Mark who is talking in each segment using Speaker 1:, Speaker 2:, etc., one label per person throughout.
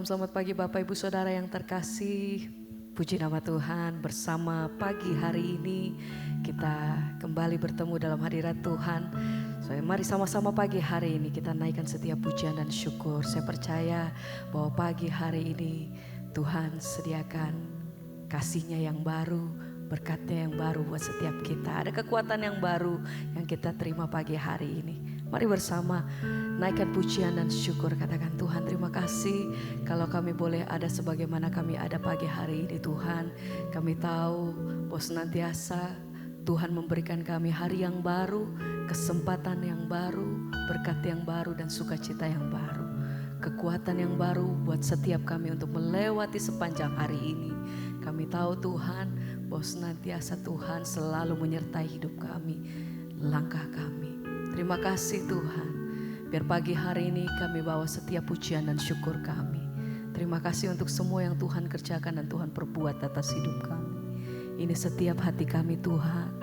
Speaker 1: Salam selamat pagi Bapak Ibu Saudara yang terkasih. Puji nama Tuhan, bersama pagi hari ini kita kembali bertemu dalam hadirat Tuhan. Mari sama-sama pagi hari ini kita naikkan setiap pujian dan syukur. Saya percaya bahwa pagi hari ini Tuhan sediakan kasih-Nya yang baru, berkat-Nya yang baru buat setiap kita. Ada kekuatan yang baru yang kita terima pagi hari ini. Mari bersama naikkan pujian dan syukur, katakan Tuhan terima kasih kalau kami boleh ada sebagaimana kami ada pagi hari ini Tuhan. Kami tahu bahwa senantiasa Tuhan memberikan kami hari yang baru, kesempatan yang baru, berkat yang baru dan sukacita yang baru. Kekuatan yang baru buat setiap kami untuk melewati sepanjang hari ini. Kami tahu Tuhan bahwa senantiasa Tuhan selalu menyertai hidup kami, langkah kami. Terima kasih Tuhan. Biar pagi hari ini kami bawa setiap pujian dan syukur kami. Terima kasih untuk semua yang Tuhan kerjakan dan Tuhan perbuat atas hidup kami. Ini setiap hati kami Tuhan.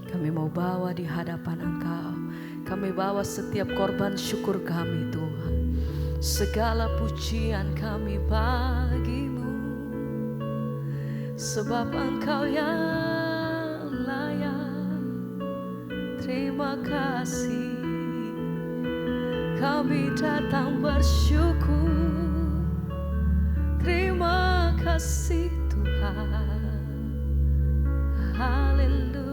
Speaker 1: Kami mau bawa di hadapan Engkau. Kami bawa setiap korban syukur kami Tuhan. Segala pujian kami bagi-Mu. Sebab Engkau yang layak. Terima kasih. Kami datang bersyukur. Terima kasih Tuhan. Haleluya.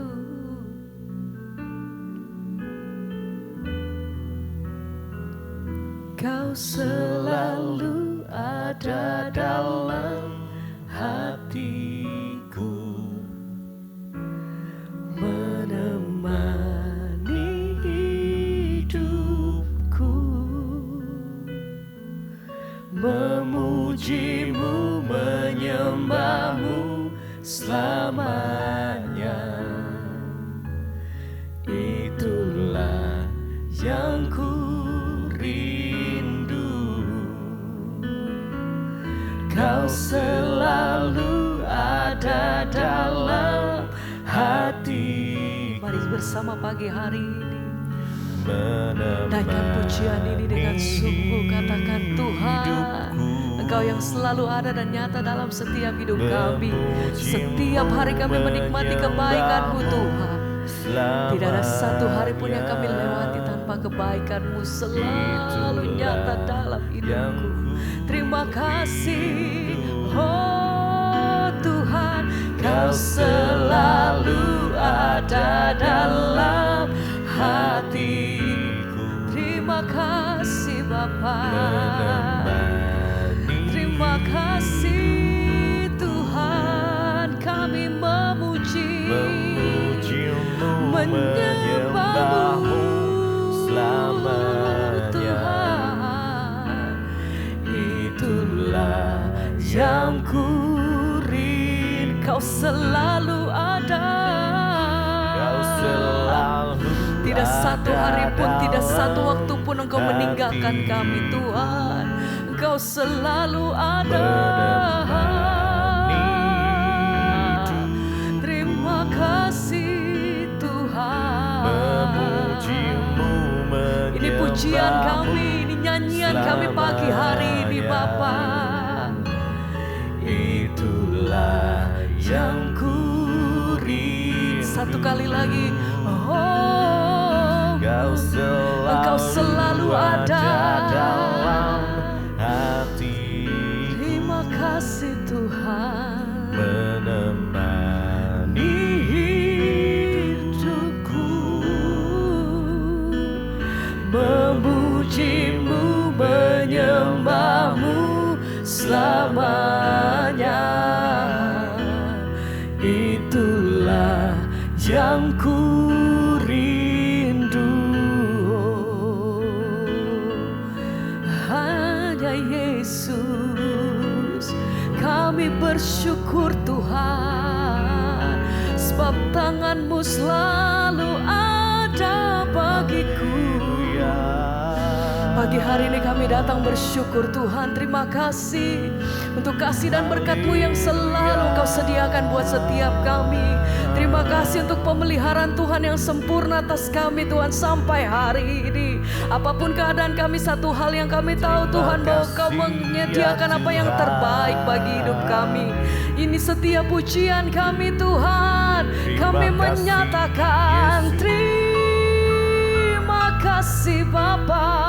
Speaker 1: Kau selalu ada dalam hatiku, menemani hidupku, memuji-Mu, menyembah-Mu selamanya. Itulah yang ku rindu. Kau selalu ada dalam hati. Mari bersama pagi hari ini naikkan pujian ini dengan sungguh, katakan Tuhan Engkau yang selalu ada dan nyata dalam setiap hidup kami. Setiap hari kami menikmati kebaikan-Mu Tuhan. Tidak ada satu hari pun yang kami lewati tanpa kebaikan-Mu selalu nyata dalam hidupku. Terima kasih oh Tuhan, Kau selalu ada dalam hatiku. Terima kasih Bapa. Terima kasih Tuhan, kami memuji-Mu, menyembah-Mu selamanya. Tuhan, itulah yang ku rindu. Kau selalu ada. Kau selalu tidak satu hari pun, tidak satu waktu pun Engkau meninggalkan kami Tuhan. Engkau selalu ada. Terima kasih Tuhan. Ini pujian kami, ini nyanyian kami pagi hari ini Bapa. Itulah yang ku rindu. Satu kali lagi, oh Engkau selalu ada dalam hati. Terima kasih Tuhan, menemani hidupku, memuji-Mu, menyembah-Mu selamanya. Itulah yang ku rindu. Hanya Yesus kami bersyukur Tuhan, sebab tangan-Mu selalu ada bagiku. Pagi hari ini kami datang bersyukur Tuhan. Terima kasih untuk kasih dan berkat-Mu yang selalu Engkau sediakan buat setiap kami. Terima kasih untuk pemeliharaan Tuhan yang sempurna atas kami Tuhan sampai hari ini. Apapun keadaan kami, satu hal yang kami tahu Tuhan, bahwa Kau menyediakan apa yang terbaik bagi hidup kami. Ini setiap pujian kami Tuhan. Kami menyatakan terima kasih Bapa.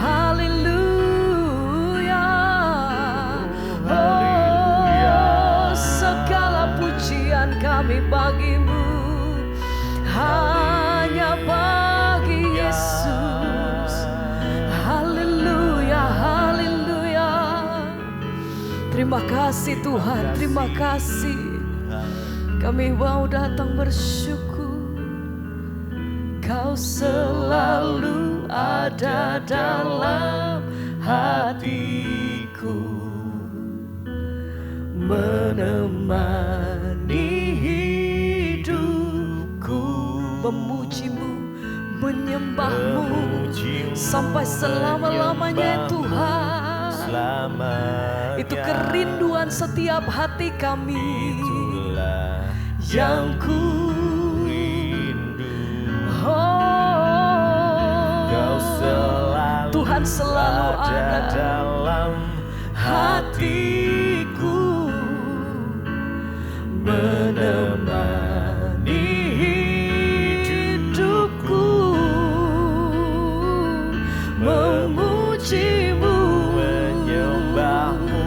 Speaker 1: Haleluya. Oh, segala pujian kami bagi-Mu, hanya bagi Yesus. Haleluya, haleluya. Terima kasih Tuhan, terima kasih. Kami mau datang bersyukur. Kau selalu ada dalam hatiku, menemani hidupku. Memuji-Mu, menyembah-Mu sampai selama-lamanya Tuhan. Itu kerinduan setiap hati kami. Itulah yang ku Tuhan selalu ada dalam hatiku, menemani hidupku, memuji-Mu, menyembah-Mu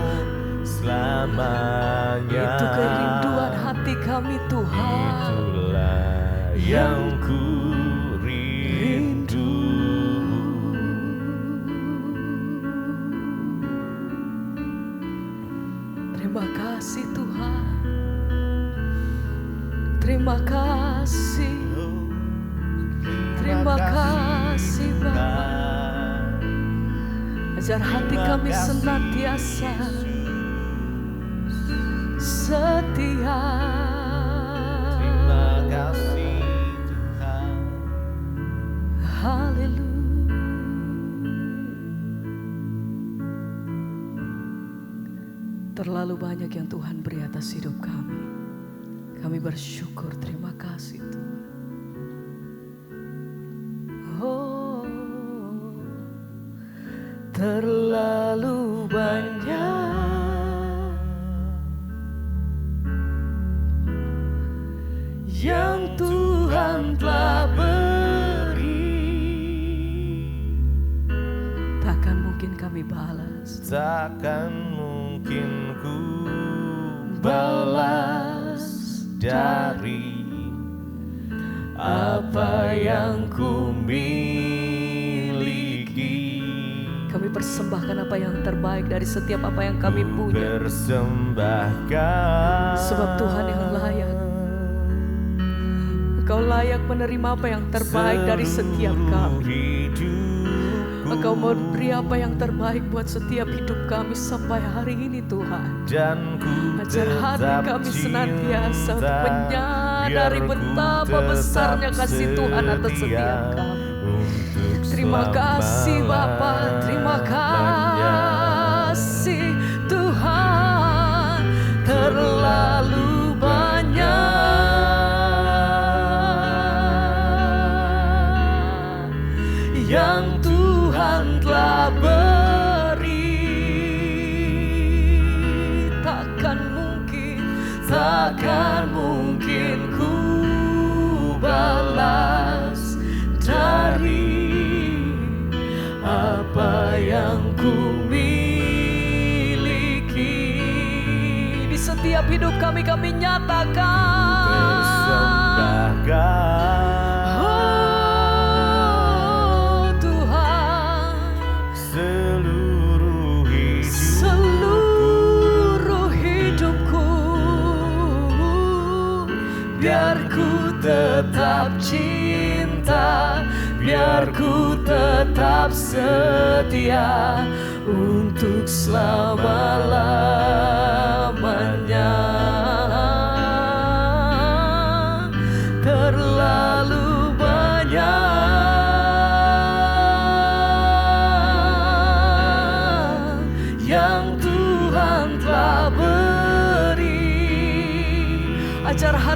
Speaker 1: selamanya. Itu kerinduan hati kami Tuhan. Itulah yang ku rindu. Terima kasih Tuhan. Terima kasih. Terima kasih Bapa. Ajar hati kami senantiasa setia. Terima kasih Tuhan. Haleluya. Terlalu banyak yang Tuhan beri atas hidup kami. Kami bersyukur, terima kasih Tuhan. Oh, terlalu banyak yang Tuhan telah beri. Takkan mungkin kami balas. Takkan mungkin ku balas dari apa yang ku miliki. Kami persembahkan apa yang terbaik dari setiap apa yang kami punya. Persembahkan. Sebab Tuhan yang layak. Engkau layak menerima apa yang terbaik dari setiap kami. Engkau memberi apa yang terbaik buat setiap hidup kami sampai hari ini Tuhan. Ajar hati kami senantiasa untuk menyadari betapa besarnya kasih Tuhan atas setiap kami. Terima kasih Bapa, terima kasih Tuhan. Terlalu banyak yang Tuhan telah beri. Takkan mungkin ku balas dari apa yang ku miliki. Di setiap hidup kami nyatakan persembahkan. Biar ku tetap cinta, biar ku tetap setia untuk selama-lamanya. Terlalu banyak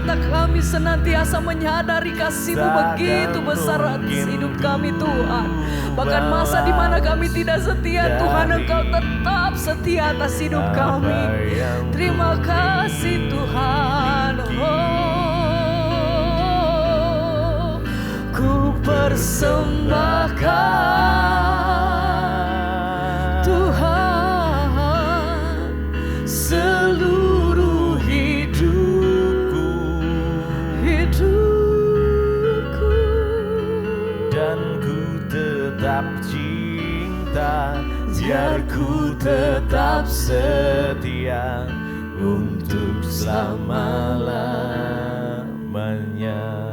Speaker 1: mata kami senantiasa menyadari kasih-Mu begitu besar atas hidup kami Tuhan. Bahkan masa di mana kami tidak setia, Tuhan Engkau tetap setia atas hidup kami. Terima kasih Tuhan. Ku persembahkan Tuhan seluruh hidupku,
Speaker 2: dan ku tetap cinta, biar ku tetap setia untuk selama-lamanya.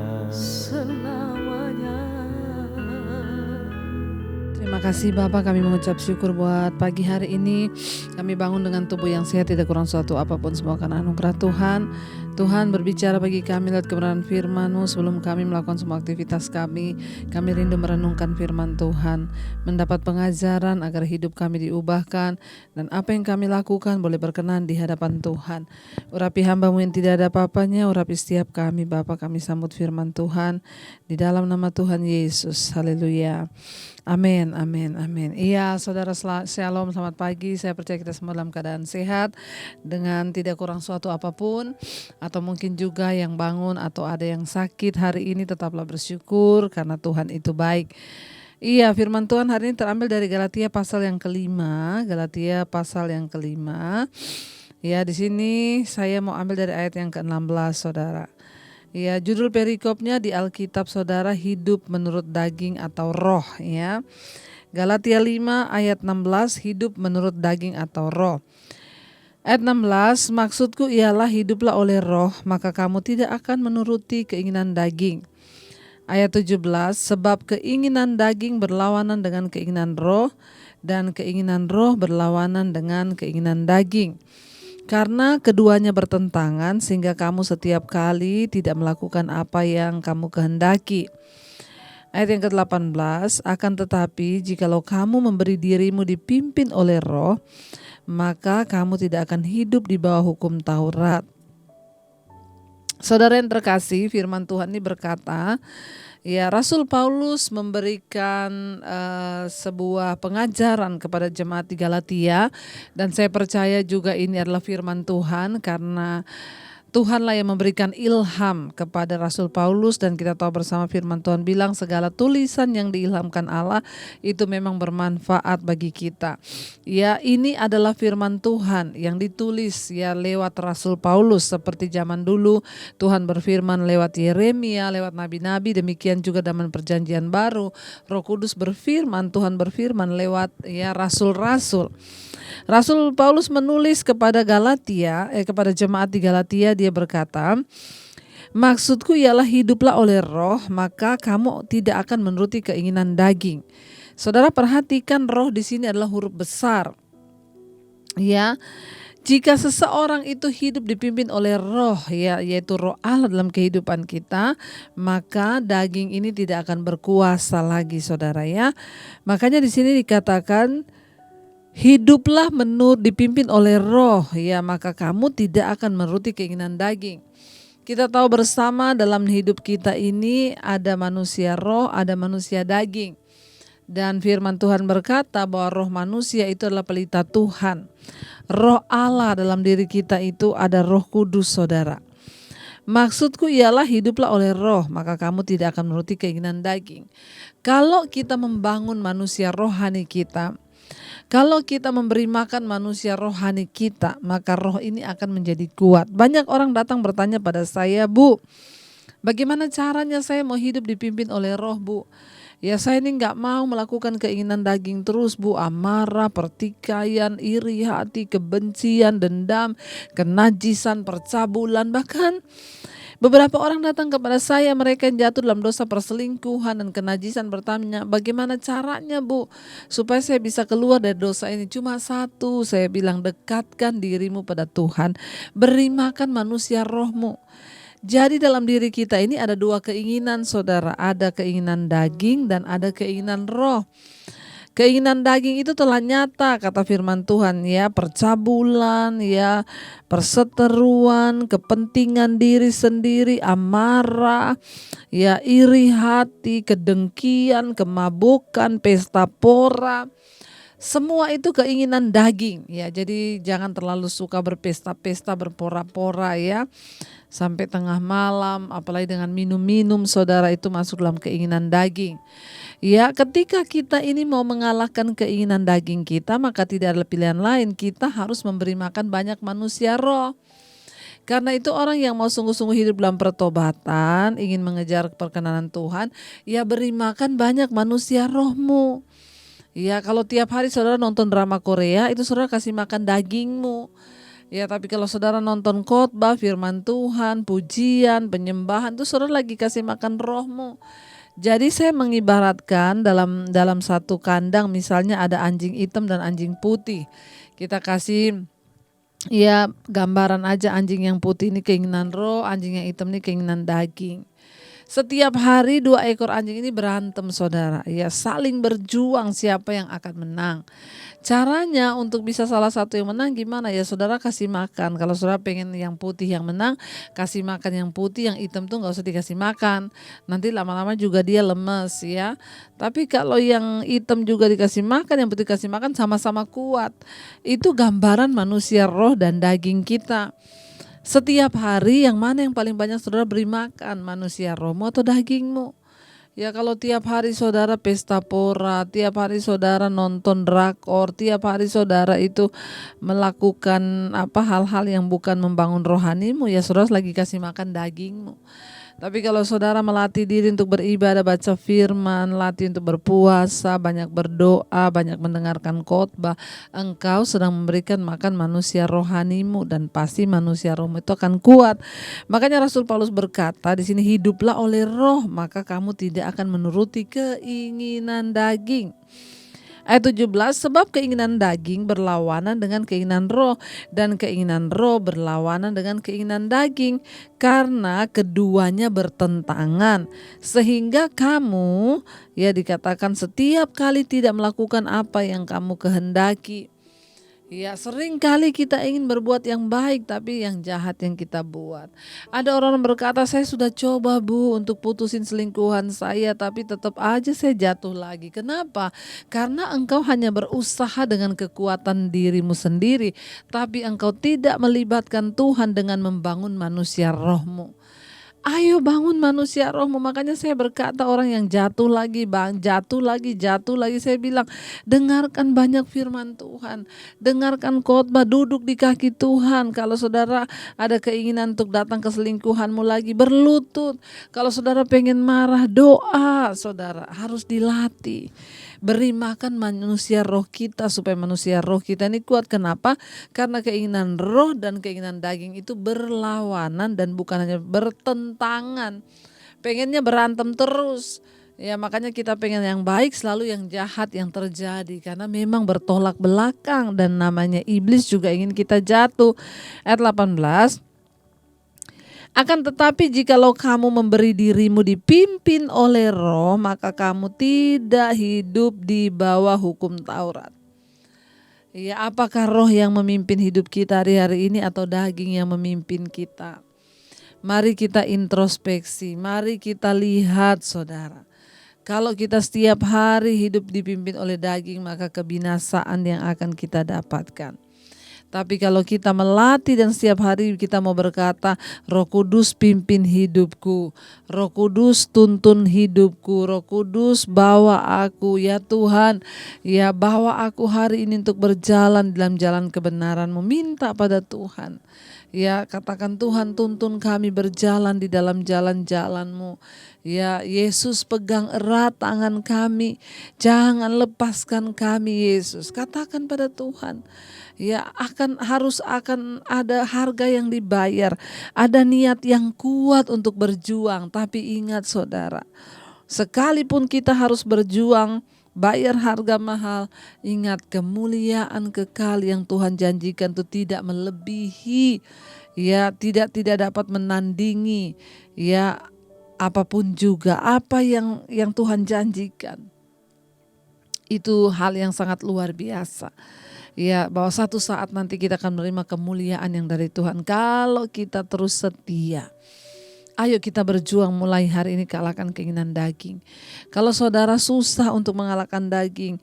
Speaker 3: Terima kasih Bapak, kami mengucap syukur buat pagi hari ini. Kami bangun dengan tubuh yang sehat, tidak kurang suatu apapun, semua karena anugerah Tuhan. Tuhan berbicara bagi kami lewat kebenaran firman-Mu. Sebelum kami melakukan semua aktivitas kami rindu merenungkan firman Tuhan, mendapat pengajaran agar hidup kami diubahkan, dan apa yang kami lakukan boleh berkenan di hadapan Tuhan. Urapi hamba-Mu yang tidak ada apa-apanya, urapi setiap kami Bapa. Kami sambut firman Tuhan di dalam nama Tuhan Yesus. Haleluya. Amin, amin, amin. Iya, saudara, shalom, selamat pagi. Saya percaya kita semua dalam keadaan sehat, dengan tidak kurang suatu apapun. Atau mungkin juga yang bangun atau ada yang sakit hari ini, tetaplah bersyukur karena Tuhan itu baik. Iya, firman Tuhan hari ini terambil dari Galatia pasal yang kelima. Galatia pasal yang kelima. Ya, di sini saya mau ambil dari ayat yang ke-16, saudara. Ya, judul perikopnya di Alkitab saudara, hidup menurut daging atau roh, ya. Galatia 5 ayat 16, hidup menurut daging atau roh. Ayat 16, maksudku ialah hiduplah oleh roh, maka kamu tidak akan menuruti keinginan daging. Ayat 17, sebab keinginan daging berlawanan dengan keinginan roh, dan keinginan roh berlawanan dengan keinginan daging. Karena keduanya bertentangan, sehingga kamu setiap kali tidak melakukan apa yang kamu kehendaki. Ayat yang ke-18, akan tetapi jikalau kamu memberi dirimu dipimpin oleh roh, maka kamu tidak akan hidup di bawah hukum Taurat. Saudara yang terkasih, firman Tuhan ini berkata, ya, Rasul Paulus memberikan sebuah pengajaran kepada jemaat di Galatia, dan saya percaya juga ini adalah firman Tuhan karena Tuhanlah yang memberikan ilham kepada Rasul Paulus, dan kita tahu bersama firman Tuhan bilang segala tulisan yang diilhamkan Allah itu memang bermanfaat bagi kita. Ya, ini adalah firman Tuhan yang ditulis ya lewat Rasul Paulus, seperti zaman dulu Tuhan berfirman lewat Yeremia, lewat nabi-nabi, demikian juga zaman perjanjian baru Roh Kudus berfirman, Tuhan berfirman lewat ya rasul-rasul. Rasul Paulus menulis kepada Galatia, kepada jemaat di Galatia, dia berkata, maksudku ialah hiduplah oleh roh, maka kamu tidak akan menuruti keinginan daging. Saudara perhatikan, roh di sini adalah huruf besar. Ya, jika seseorang itu hidup dipimpin oleh roh, ya, yaitu roh Allah dalam kehidupan kita, maka daging ini tidak akan berkuasa lagi, saudara ya. Makanya di sini dikatakan, hiduplah dipimpin oleh roh, ya, maka kamu tidak akan menuruti keinginan daging. Kita tahu bersama dalam hidup kita ini ada manusia roh, ada manusia daging. Dan firman Tuhan berkata bahwa roh manusia itu adalah pelita Tuhan. Roh Allah dalam diri kita itu ada Roh Kudus, saudara. Maksudku ialah hiduplah oleh roh, maka kamu tidak akan menuruti keinginan daging. Kalau kita membangun manusia rohani kita, kalau kita memberi makan manusia rohani kita, maka roh ini akan menjadi kuat. Banyak orang datang bertanya pada saya, Bu, bagaimana caranya saya mau hidup dipimpin oleh roh, Bu? Ya, saya ini gak mau melakukan keinginan daging terus, Bu. Amarah, pertikaian, iri hati, kebencian, dendam, kenajisan, percabulan, bahkan beberapa orang datang kepada saya, mereka yang jatuh dalam dosa perselingkuhan dan kenajisan, bertanya, bagaimana caranya, Bu, supaya saya bisa keluar dari dosa ini? Cuma satu, saya bilang, dekatkan dirimu pada Tuhan, beri makan manusia rohmu. Jadi dalam diri kita ini ada dua keinginan, saudara, ada keinginan daging dan ada keinginan roh. Keinginan daging itu telah nyata, kata firman Tuhan, ya, percabulan, ya, perseteruan, kepentingan diri sendiri, amarah, ya, iri hati, kedengkian, kemabukan, pesta pora. Semua itu keinginan daging, ya. Jadi jangan terlalu suka berpesta-pesta, berpora-pora, ya, sampai tengah malam, apalagi dengan minum-minum, saudara, itu masuk dalam keinginan daging. Ya, ketika kita ini mau mengalahkan keinginan daging kita, maka tidak ada pilihan lain, kita harus memberi makan banyak manusia roh. Karena itu orang yang mau sungguh-sungguh hidup dalam pertobatan, ingin mengejar perkenanan Tuhan, ya beri makan banyak manusia rohmu. Ya, kalau tiap hari saudara nonton drama Korea, itu saudara kasih makan dagingmu. Ya, tapi kalau saudara nonton khotbah, firman Tuhan, pujian, penyembahan, itu saudara lagi kasih makan rohmu. Jadi saya mengibaratkan dalam satu kandang, misalnya ada anjing hitam dan anjing putih. Kita kasih, ya, gambaran aja, anjing yang putih ini keinginan roh, anjing yang hitam ini keinginan daging. Setiap hari 2 ekor anjing ini berantem, saudara, ya, saling berjuang siapa yang akan menang. Caranya untuk bisa salah satu yang menang gimana? Ya, saudara kasih makan. Kalau saudara pengen yang putih yang menang, kasih makan yang putih, yang hitam tuh gak usah dikasih makan. Nanti lama-lama juga dia lemes, ya. Tapi kalau yang hitam juga dikasih makan, yang putih dikasih makan, sama-sama kuat. Itu gambaran manusia roh dan daging kita. Setiap hari yang mana yang paling banyak saudara beri makan, manusia rohmu atau dagingmu? Ya, kalau tiap hari saudara pesta pora, tiap hari saudara nonton drakor, tiap hari saudara itu melakukan hal-hal yang bukan membangun rohanimu, ya saudara lagi kasih makan dagingmu. Tapi kalau saudara melatih diri untuk beribadah, baca firman, latih untuk berpuasa, banyak berdoa, banyak mendengarkan khotbah, engkau sedang memberikan makan manusia rohanimu, dan pasti manusia rohmu itu akan kuat. Makanya Rasul Paulus berkata di sini, hiduplah oleh roh, maka kamu tidak akan menuruti keinginan daging. Ayat 17, sebab keinginan daging berlawanan dengan keinginan roh, dan keinginan roh berlawanan dengan keinginan daging, karena keduanya bertentangan, sehingga kamu, ya, dikatakan setiap kali tidak melakukan apa yang kamu kehendaki. Ya, sering kali kita ingin berbuat yang baik, tapi yang jahat yang kita buat. Ada orang berkata, saya sudah coba Bu untuk putusin selingkuhan saya, tapi tetap aja saya jatuh lagi. Kenapa? Karena engkau hanya berusaha dengan kekuatan dirimu sendiri, tapi engkau tidak melibatkan Tuhan dengan membangun manusia rohmu. Ayo bangun manusia rohmu. Makanya saya berkata, orang yang jatuh lagi, jatuh lagi. Saya bilang, dengarkan banyak firman Tuhan, dengarkan khotbah, duduk di kaki Tuhan. Kalau saudara ada keinginan untuk datang ke selingkuhanmu lagi, berlutut. Kalau saudara pengen marah, doa. Saudara harus dilatih. Beri makan manusia roh kita supaya manusia roh kita ini kuat. Kenapa? Karena keinginan roh dan keinginan daging itu berlawanan dan bukan hanya bertentangan. Pengennya berantem terus. Ya, makanya kita pengen yang baik, selalu yang jahat yang terjadi, karena memang bertolak belakang, dan namanya iblis juga ingin kita jatuh. Ayat 18, akan tetapi jikalau kamu memberi dirimu dipimpin oleh roh, maka kamu tidak hidup di bawah hukum Taurat. Ya, apakah roh yang memimpin hidup kita hari-hari ini atau daging yang memimpin kita? Mari kita introspeksi, mari kita lihat, saudara. Kalau kita setiap hari hidup dipimpin oleh daging, maka kebinasaan yang akan kita dapatkan. Tapi kalau kita melatih dan setiap hari kita mau berkata, Roh Kudus pimpin hidupku, Roh Kudus tuntun hidupku, Roh Kudus bawa aku, ya Tuhan, ya bawa aku hari ini untuk berjalan dalam jalan kebenaran-Mu. Minta pada Tuhan, ya katakan, Tuhan tuntun kami berjalan di dalam jalan-jalan-Mu. Ya Yesus, pegang erat tangan kami, jangan lepaskan kami Yesus. Katakan pada Tuhan. Ya harus ada harga yang dibayar, ada niat yang kuat untuk berjuang. Tapi ingat saudara, sekalipun kita harus berjuang, bayar harga mahal, ingat kemuliaan kekal yang Tuhan janjikan itu tidak melebihi, ya tidak dapat menandingi, ya apapun juga apa yang Tuhan janjikan. Itu hal yang sangat luar biasa. Ya, bahwa satu saat nanti kita akan menerima kemuliaan yang dari Tuhan kalau kita terus setia. Ayo kita berjuang mulai hari ini kalahkan keinginan daging. Kalau saudara susah untuk mengalahkan daging,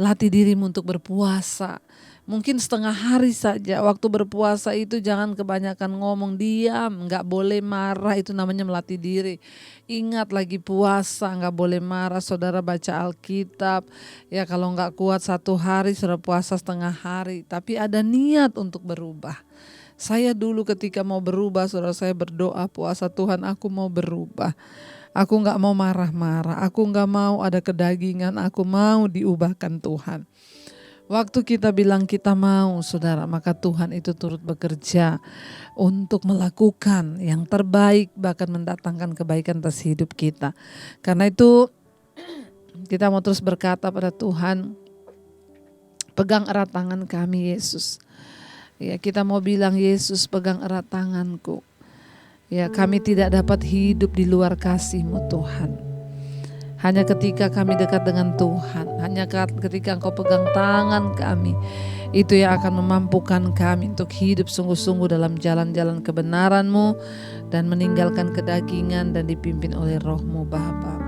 Speaker 3: latih dirimu untuk berpuasa. Mungkin setengah hari saja. Waktu berpuasa itu jangan kebanyakan ngomong, diam, gak boleh marah, itu namanya melatih diri. Ingat lagi puasa, gak boleh marah. Saudara baca Alkitab, ya kalau gak kuat satu hari, saudara puasa setengah hari. Tapi ada niat untuk berubah. Saya dulu ketika mau berubah, saudara, saya berdoa puasa, Tuhan aku mau berubah. Aku gak mau marah-marah, aku gak mau ada kedagingan, aku mau diubahkan Tuhan. Waktu kita bilang kita mau, saudara, maka Tuhan itu turut bekerja untuk melakukan yang terbaik, bahkan mendatangkan kebaikan atas hidup kita. Karena itu kita mau terus berkata pada Tuhan, pegang erat tangan kami Yesus. Ya, kita mau bilang, Yesus pegang erat tanganku. Ya, kami tidak dapat hidup di luar kasih-Mu Tuhan. Hanya ketika kami dekat dengan Tuhan, hanya ketika Engkau pegang tangan kami, itu yang akan memampukan kami untuk hidup sungguh-sungguh dalam jalan-jalan kebenaran-Mu dan meninggalkan kedagingan dan dipimpin oleh Roh-Mu Bapa.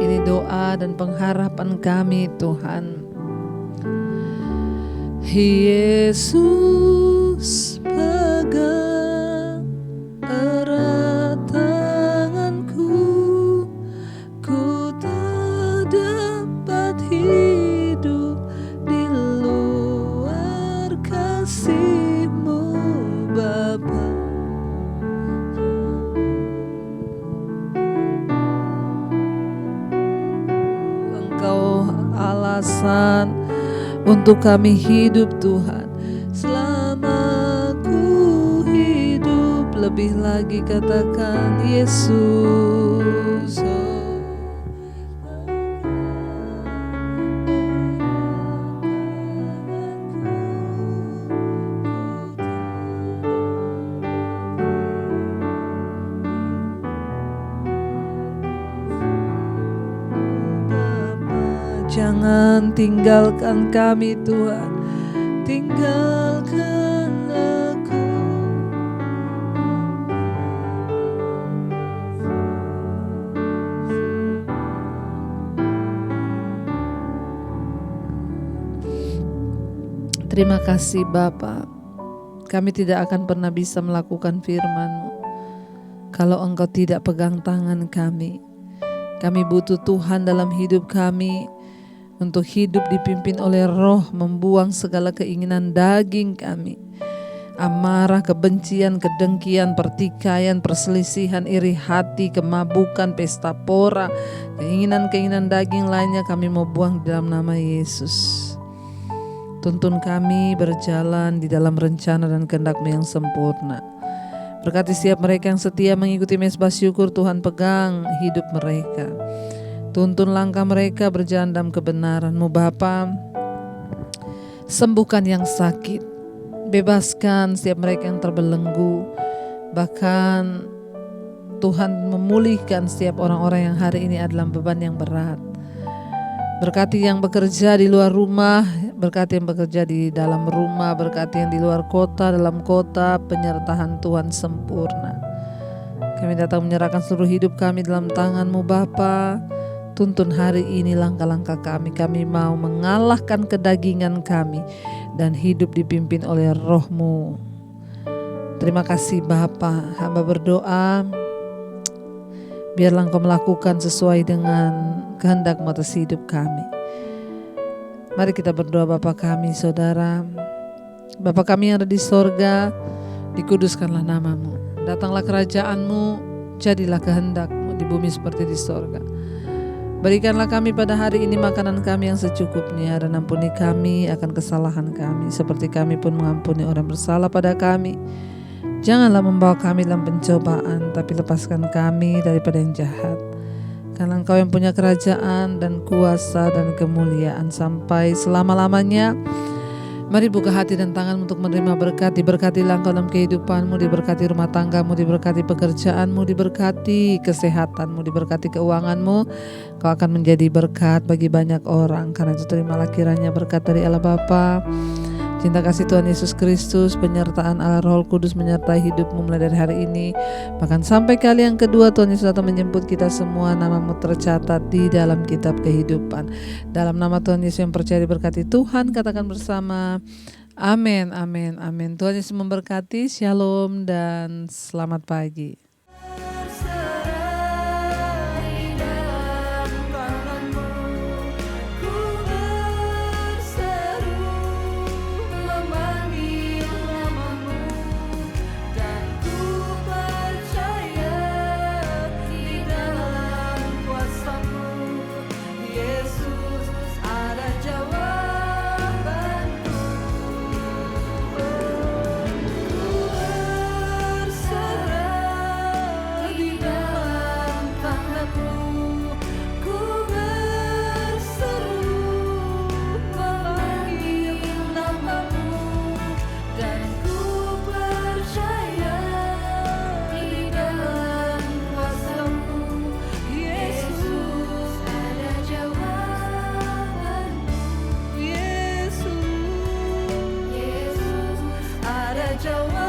Speaker 3: Ini doa dan pengharapan kami Tuhan. Yesus pegang erat tanganku, ku tak dapat hidup di luar kasih-Mu Bapa. Engkau alasan untuk kami hidup Tuhan. Selama ku hidup, lebih lagi katakan Yesus. Jangan tinggalkan kami Tuhan, tinggalkan aku. Terima kasih Bapa, kami tidak akan pernah bisa melakukan firman-Mu kalau Engkau tidak pegang tangan kami. Kami butuh Tuhan dalam hidup kami, untuk hidup dipimpin oleh Roh, membuang segala keinginan daging kami. Amarah, kebencian, kedengkian, pertikaian, perselisihan, iri hati, kemabukan, pesta pora, keinginan-keinginan daging lainnya kami mau buang di dalam nama Yesus. Tuntun kami berjalan di dalam rencana dan kehendak-Mu yang sempurna. Berkati setiap mereka yang setia mengikuti mezbah syukur, Tuhan pegang hidup mereka. Tuntun langkah mereka berjalan dalam kebenaran-Mu Bapa. Sembuhkan yang sakit, bebaskan setiap mereka yang terbelenggu. Bahkan Tuhan memulihkan setiap orang-orang yang hari ini adalah beban yang berat. Berkati yang bekerja di luar rumah, berkati yang bekerja di dalam rumah, berkati yang di luar kota, dalam kota, penyertaan Tuhan sempurna. Kami datang menyerahkan seluruh hidup kami dalam tangan-Mu Bapa. Tuntun hari ini langkah-langkah kami. Kami mau mengalahkan kedagingan kami dan hidup dipimpin oleh Roh-Mu. Terima kasih Bapa. Hamba berdoa, biarlah Engkau melakukan sesuai dengan kehendak-Mu atas hidup kami. Mari kita berdoa. Bapa kami, Saudara, Bapa kami yang ada di sorga, dikuduskanlah nama-Mu. Datanglah kerajaan-Mu, jadilah kehendak-Mu di bumi seperti di sorga. Berikanlah kami pada hari ini makanan kami yang secukupnya, dan ampuni kami akan kesalahan kami, seperti kami pun mengampuni orang bersalah pada kami. Janganlah membawa kami dalam pencobaan, tapi lepaskan kami daripada yang jahat. Karena Engkau yang punya kerajaan dan kuasa dan kemuliaan sampai selama-lamanya. Mari buka hati dan tangan untuk menerima berkat. Diberkatilah engkau dalam kehidupanmu, diberkati rumah tanggamu, diberkati pekerjaanmu, diberkati kesehatanmu, diberkati keuanganmu. Kau akan menjadi berkat bagi banyak orang. Karena itu terimalah kiranya berkat dari Allah Bapa, cinta kasih Tuhan Yesus Kristus, penyertaan Allah Roh Kudus menyertai hidupmu mulai dari hari ini, bahkan sampai kali yang kedua Tuhan Yesus datang menjemput kita semua. Namamu tercatat di dalam kitab kehidupan. Dalam nama Tuhan Yesus yang percaya diberkati Tuhan, katakan bersama, amin, amin, amin. Tuhan Yesus memberkati. Shalom dan selamat pagi.
Speaker 1: Jawaban